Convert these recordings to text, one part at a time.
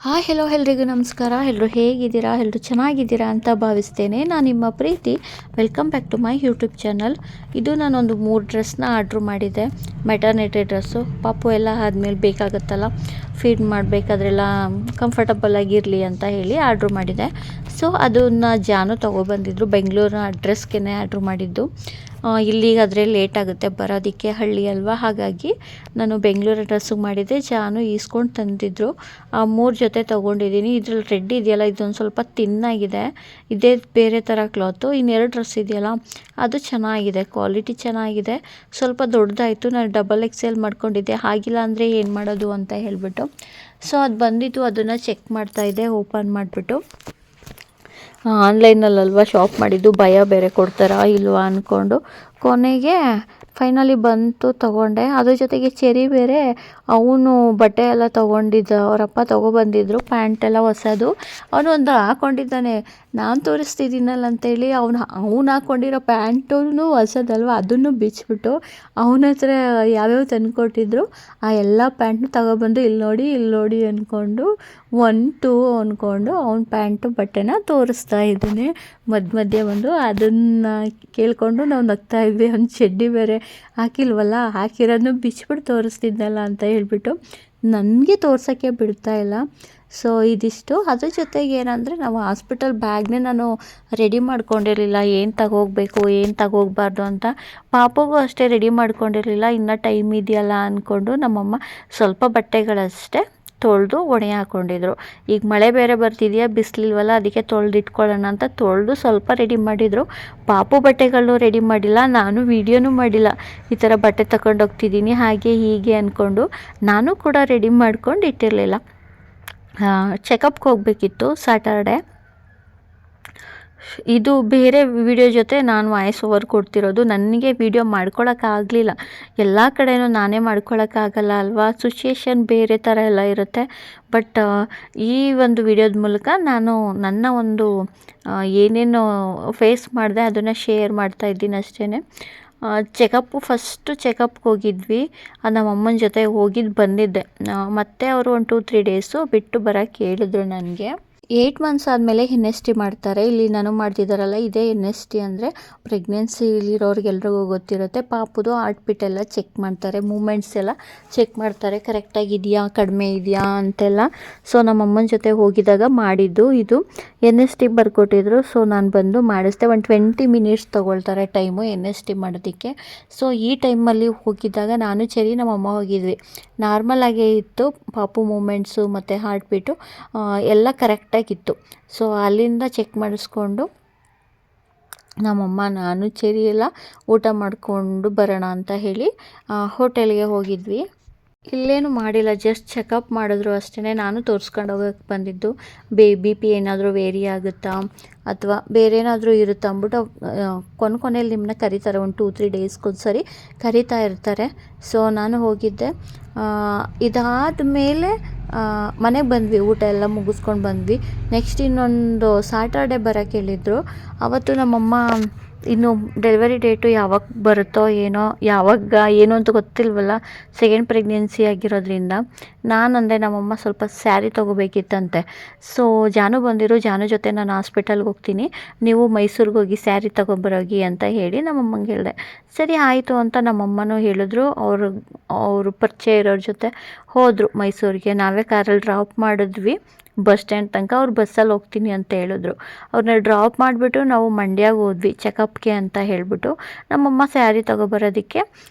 Hi hello ಎಲ್ರಿಗೂ ನಮಸ್ಕಾರ. ಎಲ್ಲರೂ ಹೇಗಿದ್ದೀರಾ? ಎಲ್ಲರೂ ಚೆನ್ನಾಗಿದ್ದೀರಾ ಅಂತ ಭಾವಿಸ್ತೇನೆ. ನಾನು ನಿಮ್ಮ ಪ್ರೀತಿ. Welcome back to my YouTube channel. ಇದು ನಾನೊಂದು 3 ಡ್ರೆಸ್ನ ಆರ್ಡ್ರ್ ಮಾಡಿದ್ದೆ. Maternity dress. ಪಾಪು ಎಲ್ಲ ಆದಮೇಲೆ ಬೇಕಾಗುತ್ತಲ್ಲ, ಫೀಡ್ ಮಾಡಬೇಕಾದ್ರೆಲ್ಲ ಕಂಫರ್ಟಬಲ್ ಆಗಿರಲಿ ಅಂತ ಹೇಳಿ ಆರ್ಡ್ರ್ ಮಾಡಿದೆ. ಸೊ ಅದನ್ನು ಜಾನು ತೊಗೊಬಂದಿದ್ರು. ಬೆಂಗಳೂರಿನ ಅಡ್ರೆಸ್ಗೆ ಆರ್ಡ್ರ್ ಮಾಡಿದ್ದು. ಇಲ್ಲಿಗಾದರೆ ಲೇಟ್ ಆಗುತ್ತೆ ಬರೋದಕ್ಕೆ, ಹಳ್ಳಿ ಅಲ್ವಾ, ಹಾಗಾಗಿ ನಾನು ಬೆಂಗಳೂರು ಡ್ರೆಸ್ಸಿಗೆ ಮಾಡಿದ್ದೆ. ಜಾನು ಈಸ್ಕೊಂಡು ತಂದಿದ್ರು. 3 ಜೊತೆ ತೊಗೊಂಡಿದ್ದೀನಿ. ಇದ್ರಲ್ಲಿ ರೆಡ್ ಇದೆಯಲ್ಲ, ಇದೊಂದು ಸ್ವಲ್ಪ ತಿನ್ನಾಗಿದೆ. ಇದೇ ಬೇರೆ ಥರ ಕ್ಲಾತು. ಇನ್ನೆರಡು ಡ್ರೆಸ್ ಇದೆಯಲ್ಲ, ಅದು ಚೆನ್ನಾಗಿದೆ, ಕ್ವಾಲಿಟಿ ಚೆನ್ನಾಗಿದೆ. ಸ್ವಲ್ಪ ದೊಡ್ಡದಾಯಿತು. ನಾನು ಡಬಲ್ XL ಮಾಡ್ಕೊಂಡಿದ್ದೆ. ಆಗಿಲ್ಲ ಅಂದರೆ ಏನು ಮಾಡೋದು ಅಂತ ಹೇಳಿಬಿಟ್ಟು. ಸೊ ಅದು ಬಂದಿತ್ತು, ಅದನ್ನು ಚೆಕ್ ಮಾಡ್ತಾಯಿದ್ದೆ ಓಪನ್ ಮಾಡಿಬಿಟ್ಟು. ಆನ್ಲೈನಲ್ಲಲ್ವ ಶಾಪ್ ಮಾಡಿದ್ದು, ಭಯ ಬೇರೆ ಕೊಡ್ತಾರಾ ಇಲ್ವಾ ಅಂದ್ಕೊಂಡು ಕೊನೆಗೆ ಫೈನಲಿ ಬಂತು, ತೊಗೊಂಡೆ. ಅದ್ರ ಜೊತೆಗೆ ಚೆರಿ ಬೇರೆ ಅವನು ಬಟ್ಟೆ ಎಲ್ಲ ತೊಗೊಂಡಿದ್ದ, ಅವರಪ್ಪ ತೊಗೊಬಂದಿದ್ರು. ಪ್ಯಾಂಟೆಲ್ಲ ಹೊಸದು. ಅವನು ಒಂದು ಹಾಕ್ಕೊಂಡಿದ್ದಾನೆ. ನಾನು ತೋರಿಸ್ತಿದ್ದೀನಲ್ಲ ಅಂತೇಳಿ ಅವ್ನು ಹಾಕ್ಕೊಂಡಿರೋ ಪ್ಯಾಂಟೂ ಹೊಸದಲ್ವ, ಅದನ್ನು ಬಿಚ್ಚಿಬಿಟ್ಟು ಅವನ ಹತ್ರ ಯಾವ್ಯಾವ ತಂದುಕೊಟ್ಟಿದ್ರು ಆ ಎಲ್ಲ ಪ್ಯಾಂಟ್ನು ತಗೊಬಂದು ಇಲ್ಲಿ ನೋಡಿ ಅಂದ್ಕೊಂಡು 1 2 ಅಂದ್ಕೊಂಡು ಅವ್ನ ಪ್ಯಾಂಟು ಬಟ್ಟೆನ ತೋರಿಸ್ತಾ ಇದ್ದೀನಿ. ಮಧ್ಯೆ ಬಂದು ಅದನ್ನು ಕೇಳಿಕೊಂಡು ನಾವು ನಗ್ತಾ ಇದ್ವಿ. ಅವ್ನು ಚಡ್ಡಿ ಬೇರೆ ಹಾಕಿಲ್ವಲ್ಲ, ಹಾಕಿರೋದನ್ನು ಬಿಚ್ಚಿಬಿಟ್ಟು ತೋರಿಸ್ತಿದ್ದಲ್ಲ ಅಂತ ಹೇಳ್ಬಿಟ್ಟು ನನಗೆ ತೋರ್ಸೋಕ್ಕೆ ಬಿಡ್ತಾ ಇಲ್ಲ. ಸೊ ಇದಿಷ್ಟು. ಅದ್ರ ಜೊತೆಗೆ ಏನಂದರೆ, ನಾವು ಹಾಸ್ಪಿಟಲ್ ಬ್ಯಾಗ್ನೇ ನಾನು ರೆಡಿ ಮಾಡ್ಕೊಂಡಿರಲಿಲ್ಲ, ಏನು ತಗೋಗ್ಬೇಕು ಏನು ತಗೋಗ್ಬಾರ್ದು ಅಂತ. ಪಾಪಗೂ ಅಷ್ಟೇ ರೆಡಿ ಮಾಡ್ಕೊಂಡಿರಲಿಲ್ಲ. ಇನ್ನೂ ಟೈಮ್ ಇದೆಯಲ್ಲ ಅಂದ್ಕೊಂಡು ನಮ್ಮಮ್ಮ ಸ್ವಲ್ಪ ಬಟ್ಟೆಗಳಷ್ಟೇ ತೊಳೆದು ಒಣೆ ಹಾಕ್ಕೊಂಡಿದ್ರು. ಈಗ ಮಳೆ ಬೇರೆ ಬರ್ತಿದೆಯಾ, ಬಿಸಿಲಿಲ್ವಲ್ಲ, ಅದಕ್ಕೆ ತೊಳೆದಿಟ್ಕೊಳ್ಳೋಣ ಅಂತ ತೊಳೆದು ಸ್ವಲ್ಪ ರೆಡಿ ಮಾಡಿದರು. ಪಾಪು ಬಟ್ಟೆಗಳು ರೆಡಿ ಮಾಡಿಲ್ಲ, ನಾನು ವೀಡಿಯೋನೂ ಮಾಡಿಲ್ಲ. ಈ ಥರ ಬಟ್ಟೆ ತಗೊಂಡೋಗ್ತಿದ್ದೀನಿ ಹಾಗೆ ಹೀಗೆ ಅಂದ್ಕೊಂಡು ನಾನು ಕೂಡ ರೆಡಿ ಮಾಡ್ಕೊಂಡು ಇಟ್ಟಿರಲಿಲ್ಲ. ಚೆಕಪ್ಗೆ ಹೋಗಬೇಕಿತ್ತು ಸ್ಯಾಟರ್ಡೆ. ಇದು ಬೇರೆ ವಿಡಿಯೋ ಜೊತೆ ನಾನು ವಾಯ್ಸ್ ಓವರ್ ಕೊಡ್ತಿರೋದು. ನನಗೆ ವಿಡಿಯೋ ಮಾಡ್ಕೊಳಕ್ಕಾಗಲಿಲ್ಲ. ಎಲ್ಲ ಕಡೆಯೂ ನಾನೇ ಮಾಡ್ಕೊಳಕ್ಕಾಗಲ್ಲ ಅಲ್ವಾ, ಸಿಚುಯೇಷನ್ ಬೇರೆ ಥರ ಎಲ್ಲ ಇರುತ್ತೆ. ಬಟ್ ಈ ಒಂದು ವಿಡಿಯೋದ ಮೂಲಕ ನಾನು ನನ್ನ ಒಂದು ಏನೇನು ಫೇಸ್ ಮಾಡಿದೆ ಅದನ್ನು ಶೇರ್ ಮಾಡ್ತಾಯಿದ್ದೀನಿ ಅಷ್ಟೇ. ಫಸ್ಟು ಚೆಕಪ್ಗೆ ಹೋಗಿದ್ವಿ. ನಮ್ಮಮ್ಮನ ಜೊತೆ ಹೋಗಿದ್ದು ಬಂದಿದ್ದೆ. ಮತ್ತೆ ಅವರು ಒಂದು 2-3 ಡೇಸು ಬಿಟ್ಟು ಬರೋಕ್ಕೆ ಹೇಳಿದ್ರು ನನಗೆ. 8 ಮಂತ್ಸ್ ಆದಮೇಲೆ NST ಮಾಡ್ತಾರೆ. ಇಲ್ಲಿ ನಾನು ಮಾಡ್ತಿದ್ದಾರಲ್ಲ, ಇದೇ NST ಅಂದರೆ ಪ್ರೆಗ್ನೆನ್ಸಿಲಿರೋರಿಗೆಲ್ರಿಗೂ ಗೊತ್ತಿರುತ್ತೆ. ಪಾಪುದು ಹಾರ್ಟ್ ಬೀಟ್ ಎಲ್ಲ ಚೆಕ್ ಮಾಡ್ತಾರೆ, ಮೂಮೆಂಟ್ಸ್ ಎಲ್ಲ ಚೆಕ್ ಮಾಡ್ತಾರೆ, ಕರೆಕ್ಟಾಗಿದೆಯಾ ಕಡಿಮೆ ಇದೆಯಾ ಅಂತೆಲ್ಲ. ಸೊ ನಮ್ಮಮ್ಮನ ಜೊತೆ ಹೋಗಿದಾಗ ಮಾಡಿದ್ದು ಇದು. NST ಬರ್ಕೊಟ್ಟಿದ್ರು. ಸೊ ನಾನು ಬಂದು ಮಾಡಿಸ್ದೆ. ಒಂದು 20 ಮಿನಿಟ್ಸ್ ತೊಗೊಳ್ತಾರೆ ಟೈಮು NST ಮಾಡೋದಕ್ಕೆ. ಸೊ ಈ ಟೈಮಲ್ಲಿ ಹೋಗಿದ್ದಾಗ ನಾನು ಚೆರಿ ನಮ್ಮಮ್ಮ ಹೋಗಿದ್ವಿ. ನಾರ್ಮಲ್ ಆಗೇ ಇತ್ತು ಪಾಪು ಮೂಮೆಂಟ್ಸು ಮತ್ತು ಹಾರ್ಟ್ ಬೀಟು ಎಲ್ಲ ಕರೆಕ್ಟಾಗಿತ್ತು. ಸೊ ಅಲ್ಲಿಂದ ಚೆಕ್ ಮಾಡಿಸ್ಕೊಂಡು ನಮ್ಮಮ್ಮ ನಾನು ಚೆರಿ ಎಲ್ಲ ಊಟ ಮಾಡಿಕೊಂಡು ಬರೋಣ ಅಂತ ಹೇಳಿ ಹೋಟೆಲ್ಗೆ ಹೋಗಿದ್ವಿ. ಇಲ್ಲೇನು ಮಾಡಿಲ್ಲ, ಜಸ್ಟ್ ಚೆಕಪ್ ಮಾಡಿದ್ರು ಅಷ್ಟೇ. ನಾನು ತೋರಿಸ್ಕೊಂಡು ಹೋಗೋಕ್ಕೆ ಬಂದಿದ್ದು. BP ಏನಾದರೂ ವೇರಿ ಆಗುತ್ತಾ ಅಥವಾ ಬೇರೆ ಏನಾದರೂ ಇರುತ್ತಾ ಅಂದ್ಬಿಟ್ಟು ಕೊನೆಯಲ್ಲಿ ನಿಮ್ಮನ್ನ ಕರೀತಾರೆ. ಒಂದು 2-3 ಡೇಸ್ಗೊಂದ್ಸರಿ ಕರೀತಾ ಇರ್ತಾರೆ. ಸೊ ನಾನು ಹೋಗಿದ್ದೆ. ಇದಾದ ಮೇಲೆ ಮನೆಗೆ ಬಂದ್ವಿ, ಊಟ ಎಲ್ಲ ಮುಗಿಸ್ಕೊಂಡು ಬಂದ್ವಿ. ನೆಕ್ಸ್ಟ್ ಇನ್ನೊಂದು ಸ್ಯಾಟರ್ಡೆ ಬರೋಕ್ಕೆ ಹೇಳಿದ್ರು. ಆವತ್ತು ನಮ್ಮಮ್ಮ ಇನ್ನು ಡೆಲಿವರಿ ಡೇಟು ಯಾವಾಗ ಬರುತ್ತೋ ಏನೋ, ಯಾವಾಗ ಏನು ಅಂತ ಗೊತ್ತಿಲ್ವಲ್ಲ, ಸೆಕೆಂಡ್ ಪ್ರೆಗ್ನೆನ್ಸಿ ಆಗಿರೋದ್ರಿಂದ ನಾನಂದೆ ನಮ್ಮಮ್ಮ ಸ್ವಲ್ಪ ಸ್ಯಾರಿ ತೊಗೋಬೇಕಿತ್ತಂತೆ. ಸೊ ಜಾನು ಬಂದಿರೋ, ಜಾನು ಜೊತೆ ನಾನು ಹಾಸ್ಪಿಟಲ್ಗೆ ಹೋಗ್ತೀನಿ, ನೀವು ಮೈಸೂರಿಗೆ ಹೋಗಿ ಸ್ಯಾರಿ ತೊಗೊಬರೋಗಿ ಅಂತ ಹೇಳಿ ನಮ್ಮಮ್ಮಂಗೆ ಹೇಳಿದೆ. ಸರಿ ಆಯಿತು ಅಂತ ನಮ್ಮಮ್ಮನೂ ಹೇಳಿದ್ರು. ಅವರು ಪರಿಚಯ ಇರೋರ ಜೊತೆ ಹೋದರು ಮೈಸೂರಿಗೆ. ನಾವೇ ಕಾರಲ್ಲಿ ಡ್ರಾಪ್ ಮಾಡಿದ್ವಿ ಬಸ್ ಸ್ಟ್ಯಾಂಡ್ ತನಕ. ಅವ್ರು ಬಸ್ಸಲ್ಲಿ ಹೋಗ್ತೀನಿ ಅಂತ ಹೇಳಿದ್ರು. ಅವ್ರನ್ನ ಡ್ರಾಪ್ ಮಾಡಿಬಿಟ್ಟು ನಾವು ಮಂಡ್ಯಗೆ ಹೋದ್ವಿ ಚೆಕಪ್ಗೆ ಅಂತ ಹೇಳಿಬಿಟ್ಟು. ನಮ್ಮಮ್ಮ ಸ್ಯಾರಿ ತೊಗೊಬರೋದಕ್ಕೆ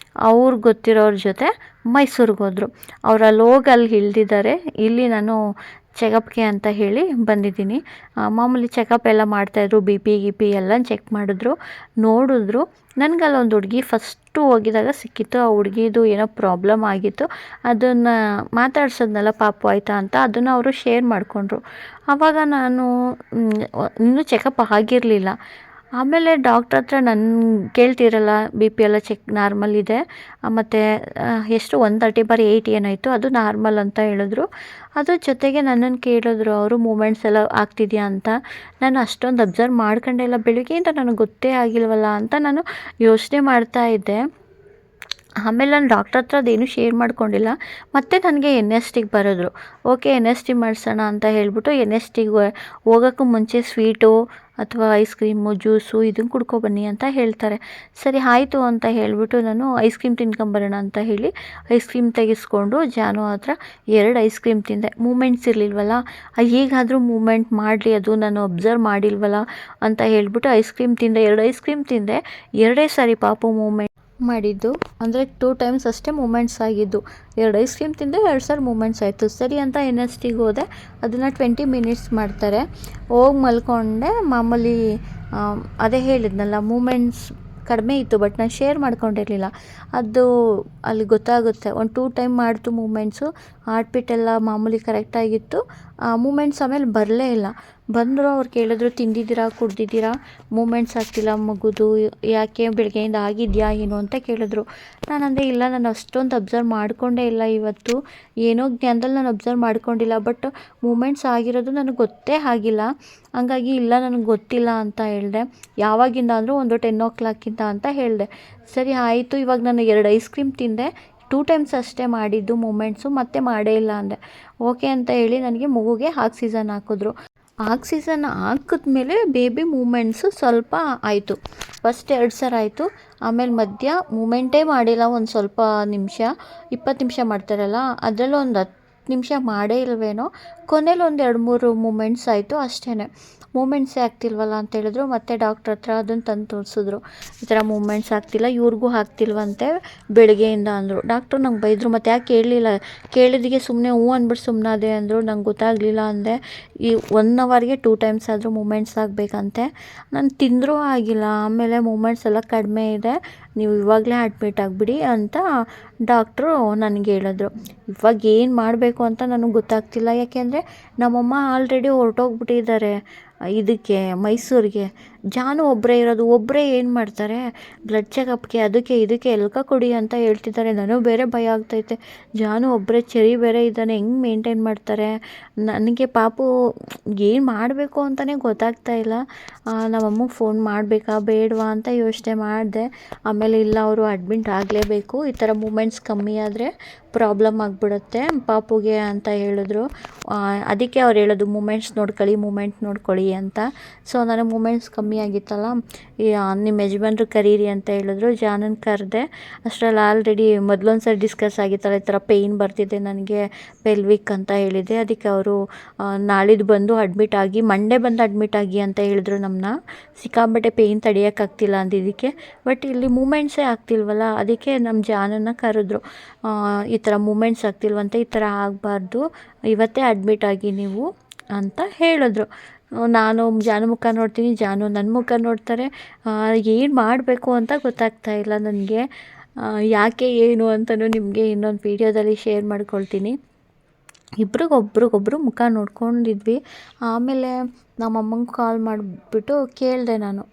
ಅವ್ರಿಗೆ ಗೊತ್ತಿರೋರ ಜೊತೆ ಮೈಸೂರಿಗೆ ಹೋದರು. ಅವ್ರು ಅಲ್ಲಿ ಹೋಗಿ ಅಲ್ಲಿ ಇಳಿದಿದ್ದಾರೆ. ಇಲ್ಲಿ ನಾನು ಚೆಕಪ್ಗೆ ಅಂತ ಹೇಳಿ ಬಂದಿದ್ದೀನಿ. ಮಾಮೂಲಿ ಚೆಕಪ್ ಎಲ್ಲ ಮಾಡ್ತಾಯಿದ್ರು. BP ಎಲ್ಲ ಚೆಕ್ ಮಾಡಿದ್ರು, ನೋಡಿದ್ರು. ನನಗಲ್ಲೊಂದು ಹುಡುಗಿ ಫಸ್ಟು ಹೋಗಿದಾಗ ಸಿಕ್ಕಿತ್ತು. ಆ ಹುಡುಗಿದು ಏನೋ ಪ್ರಾಬ್ಲಮ್ ಆಗಿತ್ತು, ಅದನ್ನು ಮಾತಾಡ್ಸೋದ್ನೆಲ್ಲ ಪಾಪು ಆಯಿತಾ ಅಂತ ಅದನ್ನು ಅವರು ಶೇರ್ ಮಾಡಿಕೊಂಡ್ರು. ಆವಾಗ ನಾನು ಇನ್ನೂ ಚೆಕಪ್ ಆಗಿರಲಿಲ್ಲ. ಆಮೇಲೆ ಡಾಕ್ಟ್ರ್ ಹತ್ರ ಕೇಳ್ತಿರಲ್ಲ, BP ಎಲ್ಲ ಚೆಕ್ ನಾರ್ಮಲ್ ಇದೆ, ಮತ್ತು ಎಷ್ಟು 130/8 ಏನಾಯಿತು, ಅದು ನಾರ್ಮಲ್ ಅಂತ ಹೇಳಿದ್ರು. ಅದ್ರ ಜೊತೆಗೆ ನನ್ನನ್ನು ಕೇಳಿದ್ರು ಅವರು, ಮೂಮೆಂಟ್ಸ್ ಎಲ್ಲ ಆಗ್ತಿದೆಯಾ ಅಂತ. ನಾನು ಅಷ್ಟೊಂದು ಅಬ್ಸರ್ವ್ ಮಾಡ್ಕೊಂಡೆ ಇಲ್ಲ, ಬೆಳಗ್ಗೆಯಿಂದ ನನಗೆ ಗೊತ್ತೇ ಆಗಿಲ್ವಲ್ಲ ಅಂತ ನಾನು ಯೋಚನೆ ಮಾಡ್ತಾಯಿದ್ದೆ. ಆಮೇಲೆ ನಾನು ಡಾಕ್ಟ್ರ್ ಹತ್ರ ಅದೇನು ಶೇರ್ ಮಾಡ್ಕೊಂಡಿಲ್ಲ. ಮತ್ತೆ ನನಗೆ ಎನ್ ಎಸ್ ಟಿಗೆ ಬರೆದ್ರು. ಓಕೆ ಎನ್ ಎಸ್ ಟಿ ಮಾಡಿಸೋಣ ಅಂತ ಹೇಳ್ಬಿಟ್ಟು ಎನ್ ಎಸ್ ಟಿಗೆ ಹೋಗೋಕ್ಕೂ ಮುಂಚೆ ಸ್ವೀಟು ಅಥವಾ ಐಸ್ ಕ್ರೀಮು, ಜ್ಯೂಸು ಇದನ್ನು ಕುಡ್ಕೊಬನ್ನಿ ಅಂತ ಹೇಳ್ತಾರೆ. ಸರಿ ಆಯಿತು ಅಂತ ಹೇಳಿಬಿಟ್ಟು ನಾನು ಐಸ್ ಕ್ರೀಮ್ ತಿನ್ಕೊಂಬರೋಣ ಅಂತ ಹೇಳಿ ಐಸ್ ಕ್ರೀಮ್ ತೆಗೆಸ್ಕೊಂಡು ಜಾನು ಹತ್ರ 2 ಐಸ್ ಕ್ರೀಮ್ ತಿಂದೆ. ಮೂಮೆಂಟ್ಸ್ ಇರಲಿಲ್ವಲ್ಲ, ಈಗಾದರೂ ಮೂಮೆಂಟ್ ಮಾಡಲಿ, ಅದು ನಾನು ಅಬ್ಸರ್ವ್ ಮಾಡಿಲ್ವಲ್ಲ ಅಂತ ಹೇಳ್ಬಿಟ್ಟು ಐಸ್ ಕ್ರೀಮ್ ತಿಂದೆ. 2 ಐಸ್ ಕ್ರೀಮ್ ತಿಂದೆ. 2 ಸಾರಿ ಪಾಪು ಮೂಮೆಂಟ್ ಮಾಡಿದ್ದು, ಅಂದರೆ 2 ಟೈಮ್ಸ್ ಅಷ್ಟೇ ಮೂಮೆಂಟ್ಸ್ ಆಗಿದ್ದು. 2 ಐಸ್ ಕ್ರೀಮ್ ತಿಂದೆ, 2 ಸಾರಿ ಮೂಮೆಂಟ್ಸ್ ಆಯಿತು. ಸರಿ ಅಂತ ಎನ್ ಎಸ್ ಟಿಗೆ ಹೋದೆ. ಅದನ್ನು 20 ಮಿನಿಟ್ಸ್ ಮಾಡ್ತಾರೆ. ಹೋಗಿ ಮಲ್ಕೊಂಡೆ. ಮಾಮೂಲಿ ಅದೇ ಹೇಳಿದ್ನಲ್ಲ, ಮೂಮೆಂಟ್ಸ್ ಕಡಿಮೆ ಇತ್ತು, ಬಟ್ ನಾನು ಶೇರ್ ಮಾಡ್ಕೊಂಡಿರಲಿಲ್ಲ. ಅದು ಅಲ್ಲಿ ಗೊತ್ತಾಗುತ್ತೆ. ಒಂದು 2 ಟೈಮ್ ಮಾಡ್ತು ಮೂಮೆಂಟ್ಸು. ಹಾರ್ಟ್ ಬೀಟ್ ಎಲ್ಲ ಮಾಮೂಲಿ ಕರೆಕ್ಟಾಗಿತ್ತು. ಮೂಮೆಂಟ್ಸ್ ಆಮೇಲೆ ಬರಲೇ ಇಲ್ಲ. ಬಂದರು, ಅವ್ರು ಕೇಳಿದ್ರು ತಿಂದಿದ್ದೀರಾ, ಕುಡ್ದಿದ್ದೀರಾ, ಮೂಮೆಂಟ್ಸ್ ಆಗ್ತಿಲ್ಲ ಮಗುದು, ಯಾಕೆ ಬೆಳಗ್ಗೆಯಿಂದ ಆಗಿದೆಯಾ ಏನು ಅಂತ ಕೇಳಿದ್ರು. ನಾನು ಅಂದೆ ಇಲ್ಲ, ನಾನು ಅಷ್ಟೊಂದು ಅಬ್ಸರ್ವ್ ಮಾಡಿಕೊಂಡೇ ಇಲ್ಲ ಇವತ್ತು, ಏನೋ ಜ್ಞಾನದಲ್ಲಿ ನಾನು ಅಬ್ಸರ್ವ್ ಮಾಡ್ಕೊಂಡಿಲ್ಲ, ಬಟ್ ಮೂಮೆಂಟ್ಸ್ ಆಗಿರೋದು ನನಗೆ ಗೊತ್ತೇ ಆಗಿಲ್ಲ, ಹಂಗಾಗಿ ಇಲ್ಲ ನನಗೆ ಗೊತ್ತಿಲ್ಲ ಅಂತ ಹೇಳಿದೆ. ಯಾವಾಗಿಂದ ಅಂದರು ಒಂದು 10 o'clock ಅಂತ ಹೇಳಿದೆ. ಸರಿ ಆಯಿತು, ಇವಾಗ ನಾನು 2 ಐಸ್ ಕ್ರೀಮ್ ತಿಂದೆ, 2 ಟೈಮ್ಸ್ ಅಷ್ಟೇ ಮಾಡಿದ್ದು ಮೂಮೆಂಟ್ಸು, ಮತ್ತೆ ಮಾಡೇ ಇಲ್ಲ ಅಂದೆ. ಓಕೆ ಅಂತ ಹೇಳಿ ನನಗೆ ಮಗುಗೆ ಆಕ್ಸಿಜನ್ ಹಾಕಿದ್ರು. ಆಕ್ಸಿಜನ್ ಹಾಕಿದ್ಮೇಲೆ ಬೇಬಿ ಮೂಮೆಂಟ್ಸು ಸ್ವಲ್ಪ ಆಯಿತು. ಫಸ್ಟ್ 2 ಸಲ ಆಯಿತು. ಆಮೇಲೆ ಮಧ್ಯ ಮೂಮೆಂಟೇ ಮಾಡಿಲ್ಲ. ಒಂದು ಸ್ವಲ್ಪ ನಿಮಿಷ, 20 ನಿಮಿಷ ಮಾಡ್ತಾರಲ್ಲ, ಅದರಲ್ಲೂ ಒಂದು 10 ನಿಮಿಷ ಮಾಡೇ ಇಲ್ವೇನೋ. ಕೊನೆಯಲ್ಲಿ ಒಂದು 2-3 ಮೂಮೆಂಟ್ಸ್ ಆಯಿತು ಅಷ್ಟೇ. ಮೂಮೆಂಟ್ಸೇ ಆಗ್ತಿಲ್ವಲ್ಲ ಅಂತ ಹೇಳಿದ್ರು. ಮತ್ತೆ ಡಾಕ್ಟ್ರ್ ಹತ್ರ ಅದನ್ನು ತಂದು ತೋರಿಸಿದ್ರು. ಈ ಥರ ಮೂಮೆಂಟ್ಸ್ ಆಗ್ತಿಲ್ಲ, ಇವ್ರಿಗೂ ಆಗ್ತಿಲ್ವಂತೆ ಬೆಳಗ್ಗೆಯಿಂದ ಅಂದರು. ಡಾಕ್ಟ್ರು ನಂಗೆ ಬೈದರು. ಮತ್ತು ಯಾಕೆ ಕೇಳಲಿಲ್ಲ, ಕೇಳಿದಿಗೆ ಸುಮ್ಮನೆ ಹ್ಞೂ ಅಂದ್ಬಿಟ್ಟು ಸುಮ್ಮನಾದೆ ಅಂದರು. ನಂಗೆ ಗೊತ್ತಾಗಲಿಲ್ಲ ಅಂದೆ. ಈ 1 ಅವರ್ಗೆ 2 ಟೈಮ್ಸ್ ಆದರೂ ಮೂಮೆಂಟ್ಸ್ ಆಗಬೇಕಂತೆ. ನಾನು ತಿಂದರೂ ಆಗಿಲ್ಲ. ಆಮೇಲೆ ಮೂಮೆಂಟ್ಸ್ ಎಲ್ಲ ಕಡಿಮೆ ಇದೆ, ನೀವು ಇವಾಗಲೇ ಅಡ್ಮಿಟ್ ಆಗಿಬಿಡಿ ಅಂತ ಡಾಕ್ಟ್ರು ನನಗೆ ಹೇಳಿದ್ರು. ಇವಾಗ ಏನು ಮಾಡಬೇಕು ಅಂತ ನನಗೆ ಗೊತ್ತಾಗ್ತಿಲ್ಲ. ಯಾಕೆಂದರೆ ನಮ್ಮಮ್ಮ ಆಲ್ರೆಡಿ ಹೊರಟೋಗ್ಬಿಟ್ಟಿದ್ದಾರೆ ಇದಕ್ಕೆ, ಮೈಸೂರಿಗೆ. ಜಾನು ಒಬ್ಬರೇ ಇರೋದು. ಒಬ್ಬರೇ ಏನು ಮಾಡ್ತಾರೆ, ಬ್ಲಡ್ ಚೆಕಪ್ಗೆ ಅದಕ್ಕೆ ಇದಕ್ಕೆ ಎಲ್ಕ ಕೊಡಿ ಅಂತ ಹೇಳ್ತಿದ್ದಾರೆ. ನನಗೆ ಬೇರೆ ಭಯ ಆಗ್ತೈತೆ. ಜಾನು ಒಬ್ಬರೇ, ಚೆರಿ ಬೇರೆ ಇದ್ದಾನೆ, ಹೆಂಗೆ ಮೇಂಟೈನ್ ಮಾಡ್ತಾರೆ. ನನಗೆ ಪಾಪು ಏನು ಮಾಡಬೇಕು ಅಂತಲೇ ಗೊತ್ತಾಗ್ತಾ ಇಲ್ಲ. ನಮ್ಮಮ್ಮಗೆ ಫೋನ್ ಮಾಡಬೇಕಾ ಬೇಡವಾ ಅಂತ ಯೋಚನೆ ಮಾಡಿದೆ. ಆಮೇಲೆ ಇಲ್ಲ, ಅವರು ಅಡ್ಮಿಟ್ ಆಗಲೇಬೇಕು, ಈ ಥರ ಮೂಮೆಂಟ್ಸ್ ಕಮ್ಮಿ ಆದರೆ ಪ್ರಾಬ್ಲಮ್ ಆಗಿಬಿಡುತ್ತೆ ಪಾಪುಗೆ ಅಂತ ಹೇಳಿದ್ರು. ಅದಕ್ಕೆ ಅವ್ರು ಹೇಳೋದು ಮೂಮೆಂಟ್ಸ್ ನೋಡ್ಕೊಳ್ಳಿ ಅಂತ. ಸೊ ನನಗೆ ಮೂಮೆಂಟ್ಸ್ ಕಮ್ಮಿ ಆಗಿತ್ತಲ್ಲ, ನಿಮ್ಮ ಯಜಮಾನ್ರು ಕರೀರಿ ಅಂತ ಹೇಳಿದ್ರು. ಜಾನನ್ ಕರೆದೆ. ಅಷ್ಟರಲ್ಲಿ ಆಲ್ರೆಡಿ ಮೊದಲೊಂದು ಸರಿ ಡಿಸ್ಕಸ್ ಆಗಿತ್ತಲ್ಲ, ಈ ಥರ ಪೇಯ್ನ್ ಬರ್ತಿದೆ ನನಗೆ ಪೆಲ್ವಿಕ್ ಅಂತ ಹೇಳಿದೆ. ಅದಕ್ಕೆ ಅವರು ನಾಳಿದ್ದು ಬಂದು ಅಡ್ಮಿಟ್ ಆಗಿ, ಮಂಡೇ ಬಂದು ಅಡ್ಮಿಟ್ ಆಗಿ ಅಂತ ಹೇಳಿದ್ರು ನಮ್ಮನ್ನ. ಸಿಕ್ಕಾಬಟ್ಟೆ ಪೇಯ್ನ್ ತಡೆಯೋಕ್ಕಾಗ್ತಿಲ್ಲ ಅಂದಿದ್ದಕ್ಕೆ. ಬಟ್ ಇಲ್ಲಿ ಮೂಮೆಂಟ್ಸೇ ಆಗ್ತಿಲ್ವಲ್ಲ, ಅದಕ್ಕೆ ನಮ್ಮ ಜಾನನ್ನ ಕರೆದ್ರು. ಈ ಥರ ಮೂಮೆಂಟ್ಸ್ ಆಗ್ತಿಲ್ವಂತೆ, ಈ ಥರ ಆಗಬಾರ್ದು, ಇವತ್ತೇ ಅಡ್ಮಿಟ್ ಆಗಿ ನೀವು ಅಂತ ಹೇಳಿದ್ರು. ನಾನು ಜಾನು ಮುಖ ನೋಡ್ತೀನಿ, ಜಾನು ನನ್ನ ಮುಖ ನೋಡ್ತಾರೆ. ಏನು ಮಾಡಬೇಕು ಅಂತ ಗೊತ್ತಾಗ್ತಾ ಇಲ್ಲ ನನಗೆ. ಯಾಕೆ ಏನು ಅಂತಲೂ ನಿಮಗೆ ಇನ್ನೊಂದು ವೀಡಿಯೋದಲ್ಲಿ ಶೇರ್ ಮಾಡ್ಕೊಳ್ತೀನಿ. ಒಬ್ರಿಗೊಬ್ರು ಮುಖ ನೋಡ್ಕೊಂಡಿದ್ವಿ. ಆಮೇಲೆ ನಮ್ಮಮ್ಮಂಗೆ ಕಾಲ್ ಮಾಡಿಬಿಟ್ಟು ಕೇಳಿದೆ ನಾನು,